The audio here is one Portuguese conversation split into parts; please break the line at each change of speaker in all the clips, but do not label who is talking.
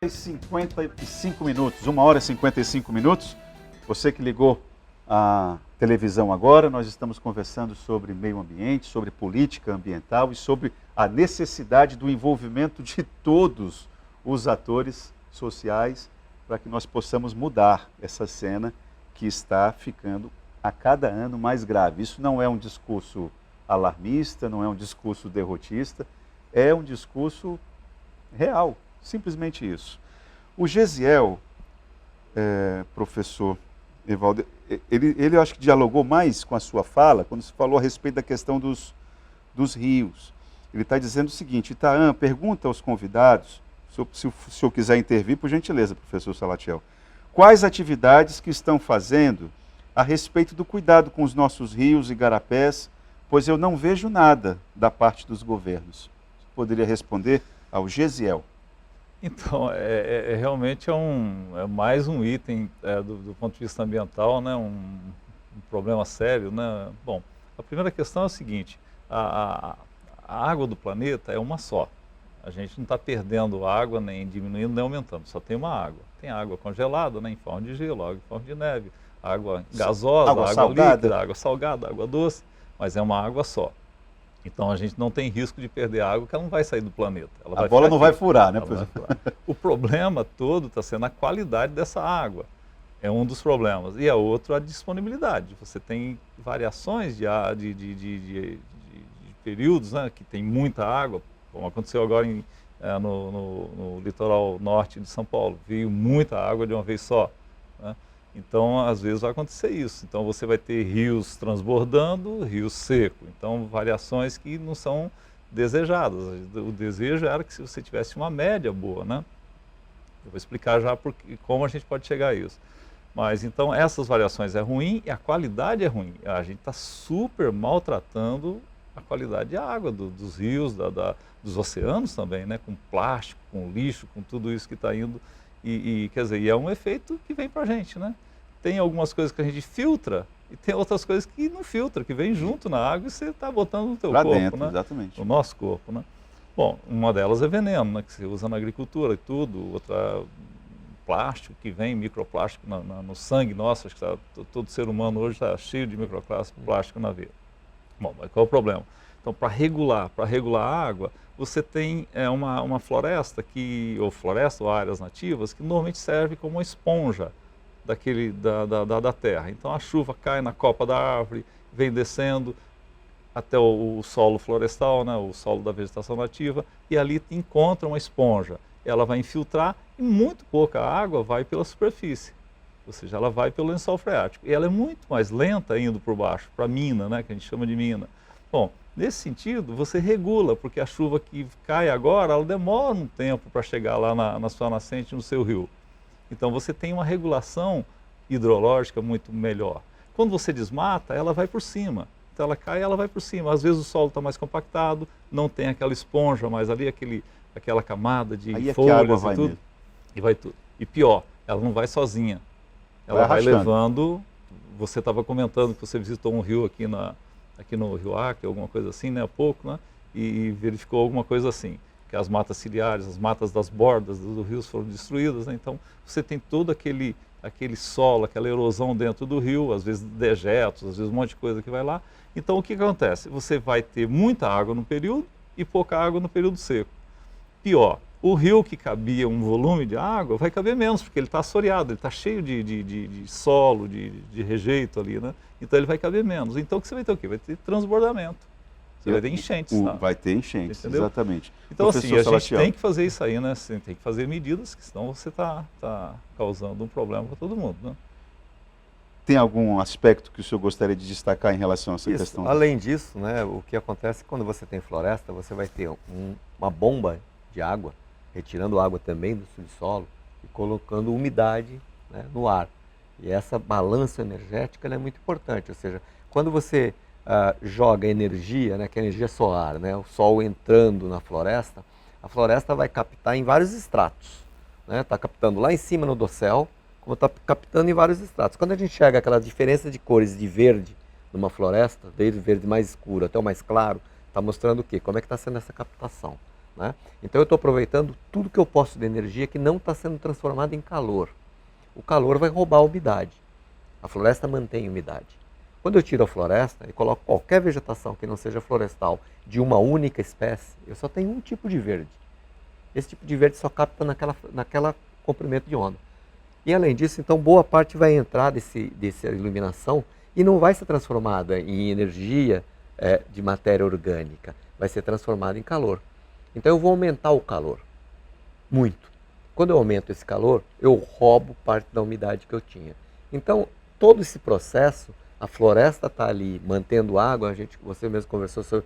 55 minutos, 1 hora e 55 minutos. Você que ligou a televisão agora, nós estamos conversando sobre meio ambiente, sobre política ambiental e sobre a necessidade do envolvimento de todos os atores sociais para que nós possamos mudar essa cena que está ficando a cada ano mais grave. Isso não é um discurso alarmista, não é um discurso derrotista, é um discurso real, simplesmente isso. O Gesiel, professor Evaldo, ele eu acho que dialogou mais com a sua fala quando se falou a respeito da questão dos rios. Ele está dizendo o seguinte: Itaã, pergunta aos convidados, se o senhor quiser intervir, por gentileza, professor Salatiel, quais atividades que estão fazendo a respeito do cuidado com os nossos rios e garapés, pois eu não vejo nada da parte dos governos. Você poderia responder ao Gesiel?
Então, realmente é mais um item do ponto de vista ambiental, né, um problema sério, né? Bom, a primeira questão é o seguinte: a água do planeta é uma só. A gente não está perdendo água, nem diminuindo, nem aumentando, só tem uma água. Tem água congelada, né, em forma de gelo, água em forma de neve, água gasosa, água líquida, água salgada, água doce, mas é uma água só. Então a gente não tem risco de perder água, que ela não vai sair do planeta.
A bola não vai furar, né, professor?
O problema todo está sendo a qualidade dessa água. É um dos problemas. E a outro, a disponibilidade. Você tem variações de períodos, né, que tem muita água, como aconteceu agora no litoral norte de São Paulo. Veio muita água de uma vez só, né? Então, às vezes vai acontecer isso. Então, você vai ter rios transbordando, rios secos. Então, variações que não são desejadas. O desejo era que se você tivesse uma média boa, né? Eu vou explicar já como a gente pode chegar a isso. Mas, então, essas variações é ruim e a qualidade é ruim. A gente está super maltratando a qualidade de água dos rios, dos oceanos também, né? Com plástico, com lixo, com tudo isso que está indo. Quer dizer, é um efeito que vem para a gente, né? Tem algumas coisas que a gente filtra e tem outras coisas que não filtra, que vem junto na água e você está botando no teu corpo,
dentro,
né?
Exatamente.
No nosso corpo, né? Bom, uma delas é veneno, né? Que se usa na agricultura e tudo. Outra, plástico que vem, microplástico no sangue nosso. Acho que todo ser humano hoje está cheio de microplástico na veia. Bom, mas qual é o problema? Então, para regular a água, você tem uma floresta ou áreas nativas que normalmente serve como uma esponja da terra. Então a chuva cai na copa da árvore, vem descendo até o solo florestal, né, o solo da vegetação nativa, e ali encontra uma esponja. Ela vai infiltrar e muito pouca água vai pela superfície, ou seja, ela vai pelo lençol freático. E ela é muito mais lenta indo por baixo, para a mina, né, que a gente chama de mina. Bom, nesse sentido, você regula, porque a chuva que cai agora, ela demora um tempo para chegar lá na sua nascente, no seu rio. Então você tem uma regulação hidrológica muito melhor. Quando você desmata, ela vai por cima. Então ela cai, ela vai por cima. Às vezes o solo está mais compactado, não tem aquela esponja mais ali, aquela camada de
aí
folhas
é que a água
e
vai
tudo.
Mesmo.
E vai tudo. E pior, ela não vai sozinha. Ela vai levando. Você estava comentando que você visitou um rio aqui no Rio Acre, alguma coisa assim, né, há pouco, né, e verificou alguma coisa assim, que as matas ciliares, as matas das bordas dos rios foram destruídas, né? Então você tem todo aquele solo, aquela erosão dentro do rio, às vezes dejetos, às vezes um monte de coisa que vai lá. Então o que acontece? Você vai ter muita água no período e pouca água no período seco. Pior, o rio que cabia um volume de água vai caber menos, porque ele está assoreado, ele está cheio de solo, de rejeito ali, né? Então ele vai caber menos. Então o que você vai ter o quê? Vai ter transbordamento. Você vai ter enchentes. Tá?
Vai ter enchentes, entendeu? Exatamente.
Então assim, a gente tem que fazer isso aí, né? Você tem que fazer medidas, que senão você está causando um problema para todo mundo, né?
Tem algum aspecto que o senhor gostaria de destacar em relação a essa questão?
Além disso, né, o que acontece quando você tem floresta, você vai ter uma bomba de água, retirando água também do subsolo e colocando umidade, né, no ar. E essa balança energética ela é muito importante, ou seja, quando você joga energia, né, que é a energia solar, né, o sol entrando na floresta, a floresta vai captar em vários estratos. Está captando lá em cima no dossel, como está captando em vários estratos. Quando a gente enxerga aquela diferença de cores de verde numa floresta, desde o verde mais escuro até o mais claro, está mostrando o quê? Como é que está sendo essa captação. né? Então eu estou aproveitando tudo que eu posso de energia que não está sendo transformado em calor. O calor vai roubar a umidade. A floresta mantém a umidade. Quando eu tiro a floresta e coloco qualquer vegetação que não seja florestal de uma única espécie, eu só tenho um tipo de verde. Esse tipo de verde só capta naquela comprimento de onda. E além disso, então, boa parte vai entrar dessa iluminação e não vai ser transformada em energia de matéria orgânica, vai ser transformada em calor. Então eu vou aumentar o calor, muito. Quando eu aumento esse calor, eu roubo parte da umidade que eu tinha. Então, todo esse processo, a floresta está ali mantendo água, você mesmo conversou sobre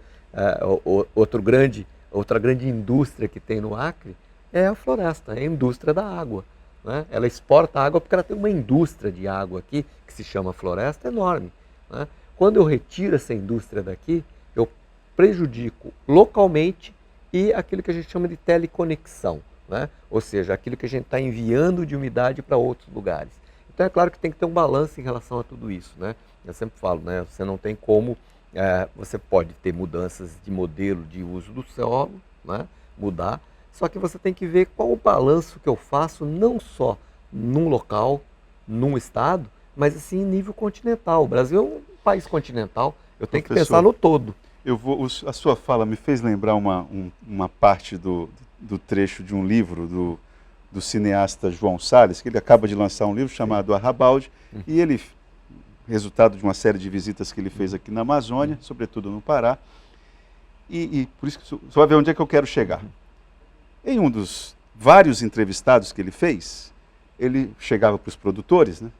outra grande indústria que tem no Acre, é a floresta, é a indústria da água, né? Ela exporta água porque ela tem uma indústria de água aqui, que se chama floresta, enorme, né? Quando eu retiro essa indústria daqui, eu prejudico localmente e aquilo que a gente chama de teleconexão, né? Ou seja, aquilo que a gente está enviando de umidade para outros lugares. Então é claro que tem que ter um balanço em relação a tudo isso, né? Eu sempre falo, né? Você não tem como, você pode ter mudanças de modelo de uso do solo, né? Mudar, só que você tem que ver qual o balanço que eu faço, não só num local, num estado, mas assim em nível continental. O Brasil é um país continental, eu tenho que pensar no todo.
A sua fala me fez lembrar uma parte do trecho de um livro do cineasta João Salles, que ele acaba de lançar um livro chamado Arrabalde, e ele, resultado de uma série de visitas que ele fez aqui na Amazônia, sobretudo no Pará, e por isso que você vai ver onde é que eu quero chegar. Em um dos vários entrevistados que ele fez, ele chegava para os produtores, né?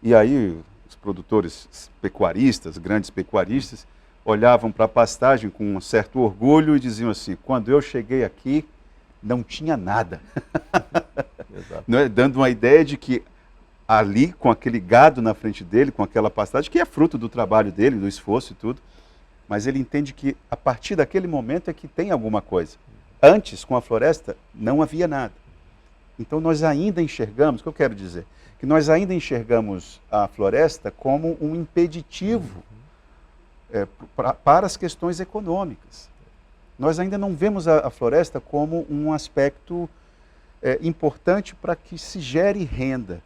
E aí os produtores pecuaristas, grandes pecuaristas, olhavam para a pastagem com um certo orgulho e diziam assim: quando eu cheguei aqui, não tinha nada. Não é? Dando uma ideia de que ali, com aquele gado na frente dele, com aquela pastagem, que é fruto do trabalho dele, do esforço e tudo, mas ele entende que a partir daquele momento é que tem alguma coisa. Antes, com a floresta, não havia nada. Então nós ainda enxergamos, o que eu quero dizer? Que nós ainda enxergamos a floresta como um impeditivo para as questões econômicas. Nós ainda não vemos a floresta como um aspecto importante para que se gere renda.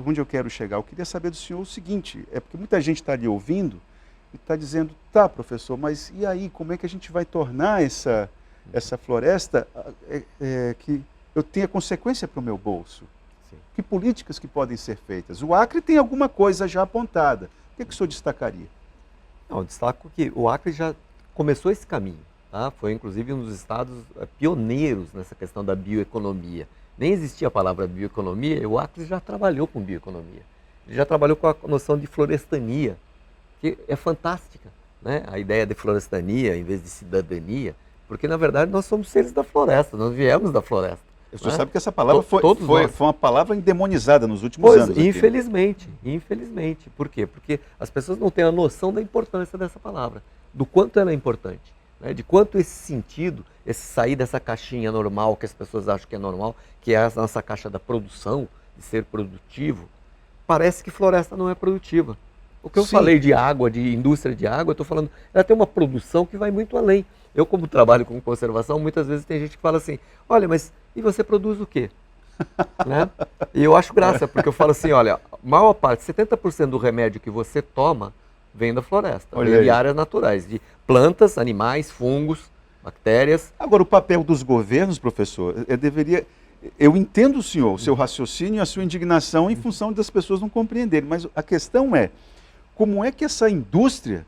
Onde eu quero chegar? Eu queria saber do senhor o seguinte, porque muita gente está ali ouvindo e está dizendo: tá, professor, mas e aí, como é que a gente vai tornar essa floresta que eu tenha consequência para o meu bolso? Sim. Que políticas que podem ser feitas? O Acre tem alguma coisa já apontada. O que o senhor destacaria?
Não, eu destaco que o Acre já começou esse caminho. Tá? Foi inclusive um dos estados pioneiros nessa questão da bioeconomia. Nem existia a palavra bioeconomia, e o Acre já trabalhou com bioeconomia. Ele já trabalhou com a noção de florestania, que é fantástica, né? A ideia de florestania em vez de cidadania, porque na verdade nós somos seres da floresta, nós viemos da floresta.
O senhor sabe que essa palavra foi uma palavra endemonizada nos últimos anos.
Infelizmente, infelizmente. Por quê? Porque as pessoas não têm a noção da importância dessa palavra, do quanto ela é importante, né? De quanto esse sentido, esse sair dessa caixinha normal, que as pessoas acham que é normal, que é a nossa caixa da produção, de ser produtivo, parece que floresta não é produtiva. O que eu falei de água, de indústria de água, eu estou falando, ela tem uma produção que vai muito além. Eu, como trabalho com conservação, muitas vezes tem gente que fala assim: olha, mas e você produz o quê? Né? E eu acho graça, porque eu falo assim: olha, a maior parte, 70% do remédio que você toma vem da floresta, vem de áreas naturais, de plantas, animais, fungos, bactérias.
Agora, o papel dos governos, professor, eu entendo o senhor, o seu raciocínio e a sua indignação em função das pessoas não compreenderem, mas a questão é: como é que essa indústria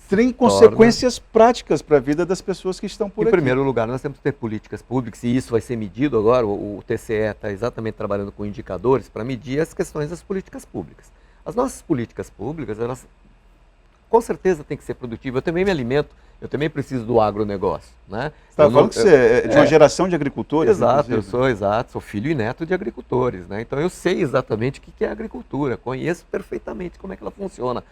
tem consequências práticas para a vida das pessoas que estão por aqui?
Em primeiro lugar, nós temos que ter políticas públicas, e isso vai ser medido agora. O TCE está exatamente trabalhando com indicadores para medir as questões das políticas públicas. As nossas políticas públicas, elas com certeza têm que ser produtivas. Eu também me alimento, eu também preciso do agronegócio, né?
Você está falando que você é de uma geração de agricultores?
Exato, sou filho e neto de agricultores, né? Então eu sei exatamente o que é agricultura, conheço perfeitamente como é que ela funciona.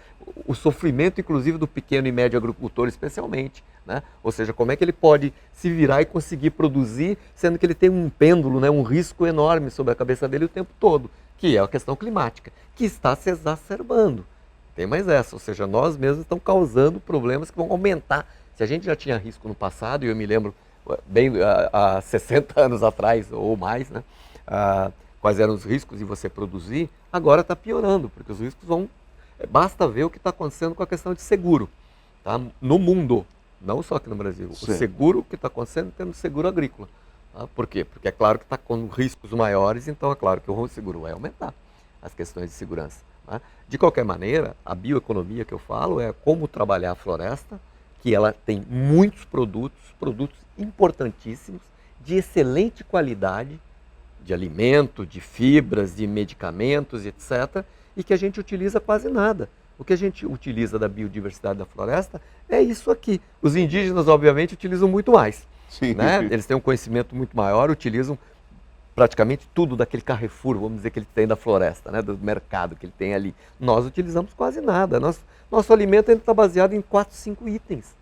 O sofrimento, inclusive, do pequeno e médio agricultor, especialmente, né? Ou seja, como é que ele pode se virar e conseguir produzir, sendo que ele tem um pêndulo, né? Um risco enorme sobre a cabeça dele o tempo todo, que é a questão climática, que está se exacerbando. Tem mais essa, ou seja, nós mesmos estamos causando problemas que vão aumentar. Se a gente já tinha risco no passado, e eu me lembro bem há 60 anos atrás ou mais, né? Quais eram os riscos de você produzir, agora está piorando, porque os riscos vão... Basta ver o que está acontecendo com a questão de seguro, tá? No mundo, não só aqui no Brasil.
Sim.
O seguro que está acontecendo em termos de seguro agrícola. Tá? Por quê? Porque é claro que está com riscos maiores, então é claro que o seguro vai aumentar as questões de segurança. Tá? De qualquer maneira, a bioeconomia que eu falo é como trabalhar a floresta, que ela tem muitos produtos importantíssimos, de excelente qualidade, de alimento, de fibras, de medicamentos, etc., e que a gente utiliza quase nada. O que a gente utiliza da biodiversidade da floresta é isso aqui. Os indígenas, obviamente, utilizam muito mais.
Sim.
Né? Eles têm um conhecimento muito maior, utilizam praticamente tudo daquele carrefour, vamos dizer, que ele tem da floresta, né? Do mercado que ele tem ali. Nós utilizamos quase nada. Nosso alimento está baseado em 4, 5 itens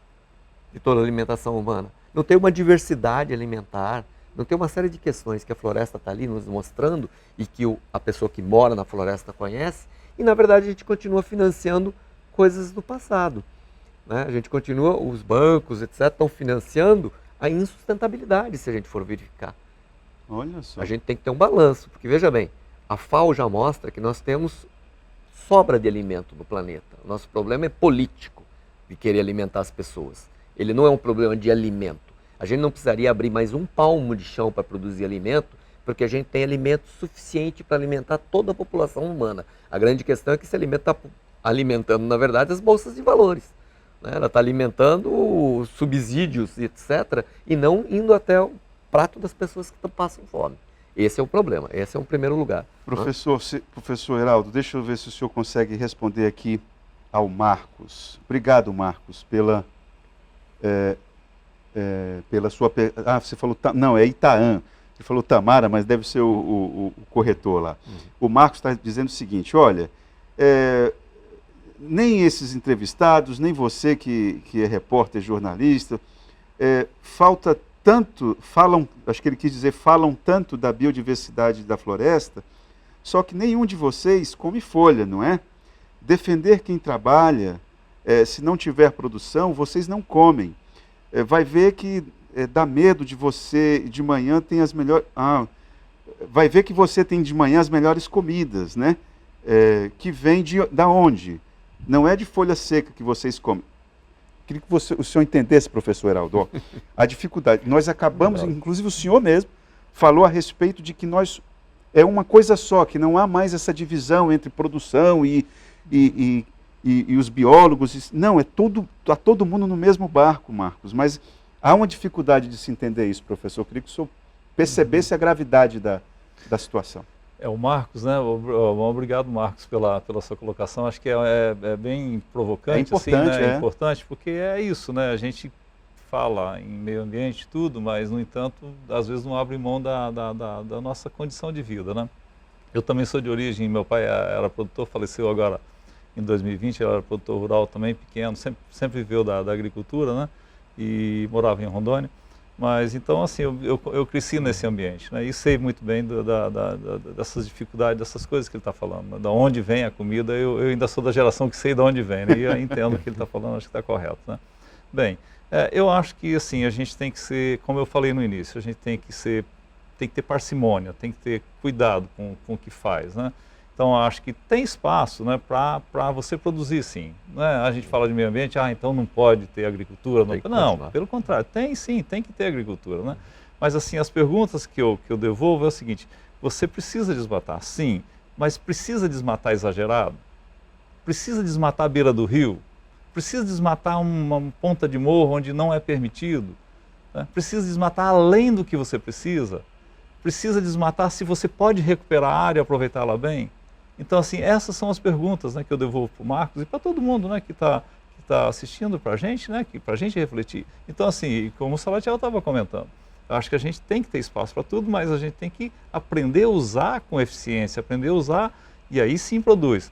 de toda a alimentação humana. Não tem uma diversidade alimentar, não tem uma série de questões que a floresta está ali nos mostrando e que a pessoa que mora na floresta conhece, e na verdade a gente continua financiando coisas do passado. Né? A gente continua, os bancos, etc., estão financiando a insustentabilidade, se a gente for verificar.
Olha só.
A gente tem que ter um balanço, porque veja bem, a FAO já mostra que nós temos sobra de alimento no planeta. O nosso problema é político, de querer alimentar as pessoas. Ele não é um problema de alimento. A gente não precisaria abrir mais um palmo de chão para produzir alimento, porque a gente tem alimento suficiente para alimentar toda a população humana. A grande questão é que esse alimento está alimentando, na verdade, as bolsas de valores. Né? Ela está alimentando os subsídios, etc., e não indo até o prato das pessoas que passam fome. Esse é o problema, esse é o primeiro lugar.
Professor Heraldo, deixa eu ver se o senhor consegue responder aqui ao Marcos. Obrigado, Marcos, pela sua... você falou... Não, é Itaã. Ele falou Tamara, mas deve ser o corretor lá. O Marcos está dizendo o seguinte, olha, nem esses entrevistados, nem você que é repórter, jornalista, acho que ele quis dizer, falam tanto da biodiversidade da floresta, só que nenhum de vocês come folha, não é? Defender quem trabalha, se não tiver produção, vocês não comem. Vai ver que dá medo de você, de manhã tem as melhores... vai ver que você tem de manhã as melhores comidas, né? Que vem da onde? Não é de folha seca que vocês comem. Queria que o senhor entendesse, professor Heraldo, a dificuldade. Nós acabamos, inclusive o senhor mesmo, falou a respeito de que nós... É uma coisa só, que não há mais essa divisão entre produção e os biólogos. Não, está todo mundo no mesmo barco, Marcos. Mas há uma dificuldade de se entender isso, professor. Eu queria que o senhor percebesse a gravidade da situação.
O Marcos, né? Obrigado, Marcos, pela sua colocação. Acho que é bem provocante.
É importante,
assim, né? É importante, porque é isso, né? A gente fala em meio ambiente tudo, mas, no entanto, às vezes não abre mão da nossa condição de vida, né? Eu também sou de origem, meu pai era produtor, faleceu agora em 2020, ele era produtor rural também, pequeno, sempre viveu da agricultura, né? E morava em Rondônia. Mas, então, assim, eu cresci nesse ambiente, né? E sei muito bem dessas dificuldades, dessas coisas que ele está falando, né? Da onde vem a comida. Eu ainda sou da geração que sei de onde vem, né? E eu entendo o que ele está falando, acho que está correto, né? Bem, eu acho que, assim, a gente tem que ser, como eu falei no início, a gente tem que ter parcimônia, tem que ter cuidado com o que faz, né? Então, acho que tem espaço, né, para você produzir, sim. Né? A gente fala de meio ambiente, então não pode ter agricultura. Não, pelo contrário, tem sim, tem que ter agricultura. Né? Mas, assim, as perguntas que eu devolvo é o seguinte, você precisa desmatar? Sim, mas precisa desmatar exagerado? Precisa desmatar à beira do rio? Precisa desmatar uma ponta de morro onde não é permitido? Né? Precisa desmatar além do que você precisa? Precisa desmatar se você pode recuperar a área e aproveitá-la bem? Então, assim, essas são as perguntas, né, que eu devolvo para o Marcos e para todo mundo, né, que está assistindo para a gente, né, para a gente refletir. Então, assim, como o Salatiel estava comentando, eu acho que a gente tem que ter espaço para tudo, mas a gente tem que aprender a usar com eficiência, aprender a usar e aí sim produz.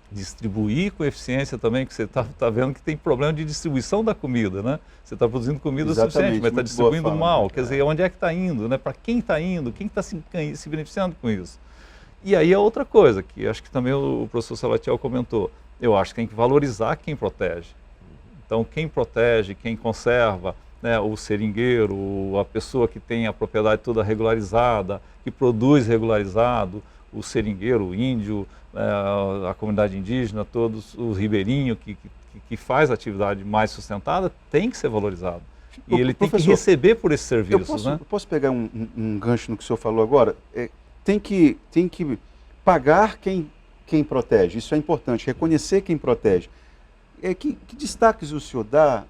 Distribuir com eficiência também, que você está vendo que tem problema de distribuição da comida, né? Você está produzindo comida suficiente, mas está distribuindo mal. Quer dizer, onde é que está indo, né? Para quem está indo, quem está se beneficiando com isso? E aí é outra coisa, que acho que também o professor Salatiel comentou, eu acho que tem que valorizar quem protege. Então, quem protege, quem conserva, né, o seringueiro, a pessoa que tem a propriedade toda regularizada, que produz regularizado, o seringueiro, o índio, a comunidade indígena, todos, o ribeirinho que faz atividade mais sustentada, tem que ser valorizado. E ele tem que receber por esses serviços.
Eu posso pegar um gancho no que o senhor falou agora? Tem que pagar quem protege, isso é importante, reconhecer quem protege. Que destaques o senhor dá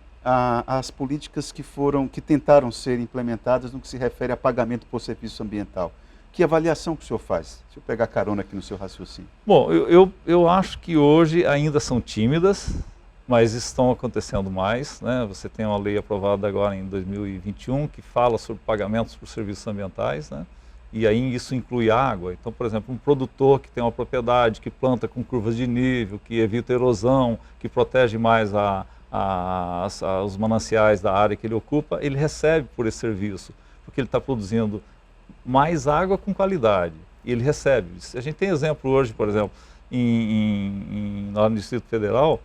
às políticas que tentaram ser implementadas no que se refere a pagamento por serviço ambiental? Que avaliação que o senhor faz? Se eu pegar carona aqui no seu raciocínio.
Bom, eu acho que hoje ainda são tímidas, mas estão acontecendo mais, né? Você tem uma lei aprovada agora em 2021 que fala sobre pagamentos por serviços ambientais, né? E aí isso inclui água. Então, por exemplo, um produtor que tem uma propriedade, que planta com curvas de nível, que evita erosão, que protege mais os mananciais da área que ele ocupa, ele recebe por esse serviço, porque ele está produzindo mais água com qualidade. E ele recebe. A gente tem exemplo hoje, por exemplo, lá no Distrito Federal,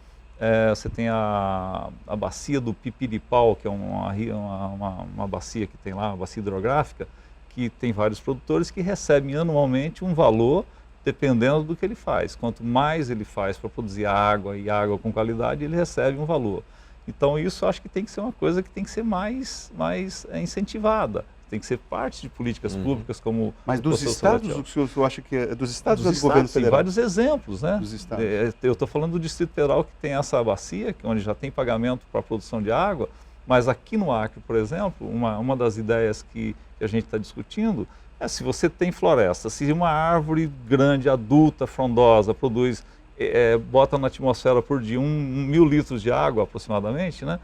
você tem a bacia do Pipiripau, que é uma bacia que tem lá, uma bacia hidrográfica, que tem vários produtores que recebem anualmente um valor dependendo do que ele faz. Quanto mais ele faz para produzir água e água com qualidade, ele recebe um valor. Então isso acho que tem que ser uma coisa que tem que ser mais incentivada. Tem que ser parte de políticas públicas como...
Mas dos estados, o senhor acha que é dos estados ou do governo federal?
Tem vários exemplos, né?
Dos estados.
Eu estou falando do Distrito Federal, que tem essa bacia, onde já tem pagamento para a produção de água, mas aqui no Acre, por exemplo, uma das ideias que a gente está discutindo é se você tem floresta, se uma árvore grande, adulta, frondosa, produz, bota na atmosfera por dia 1.000 litros de água aproximadamente, né?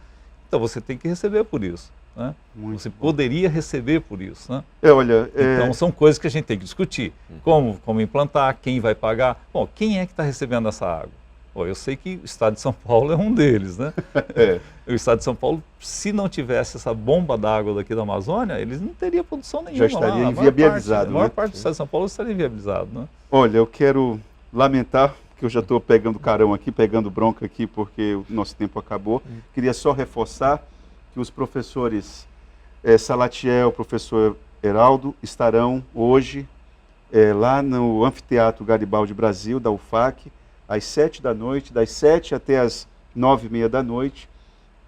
Então você tem que receber por isso. Né? Você poderia receber por isso. Né? Então são coisas que a gente tem que discutir. Como implantar, quem vai pagar. Bom, quem é que está recebendo essa água? Bom, eu sei que o Estado de São Paulo é um deles. Né? O Estado de São Paulo, se não tivesse essa bomba d'água daqui da Amazônia, eles não teriam produção nenhuma.
Já estaria inviabilizado.
A maior parte do Estado de São Paulo estaria inviabilizado. Né?
Olha, eu quero lamentar que eu já estou pegando carão aqui, pegando bronca aqui, porque o nosso tempo acabou. Queria só reforçar que os professores Salatiel, professor Heraldo, estarão hoje lá no Anfiteatro Garibaldi Brasil, da UFAC, às 7 da noite, das 7 até as 9h30 da noite,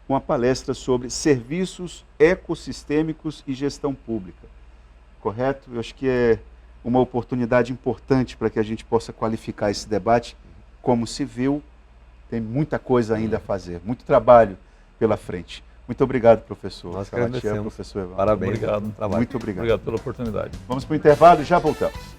com a palestra sobre serviços ecossistêmicos e gestão pública. Correto? Eu acho que é uma oportunidade importante para que a gente possa qualificar esse debate. Como se viu, tem muita coisa ainda a fazer, muito trabalho pela frente. Muito obrigado, professor.
Nós agradecemos.
Professor Evaldo.
Parabéns.
Obrigado.
Muito obrigado.
Obrigado pela oportunidade.
Vamos para o intervalo e já voltamos.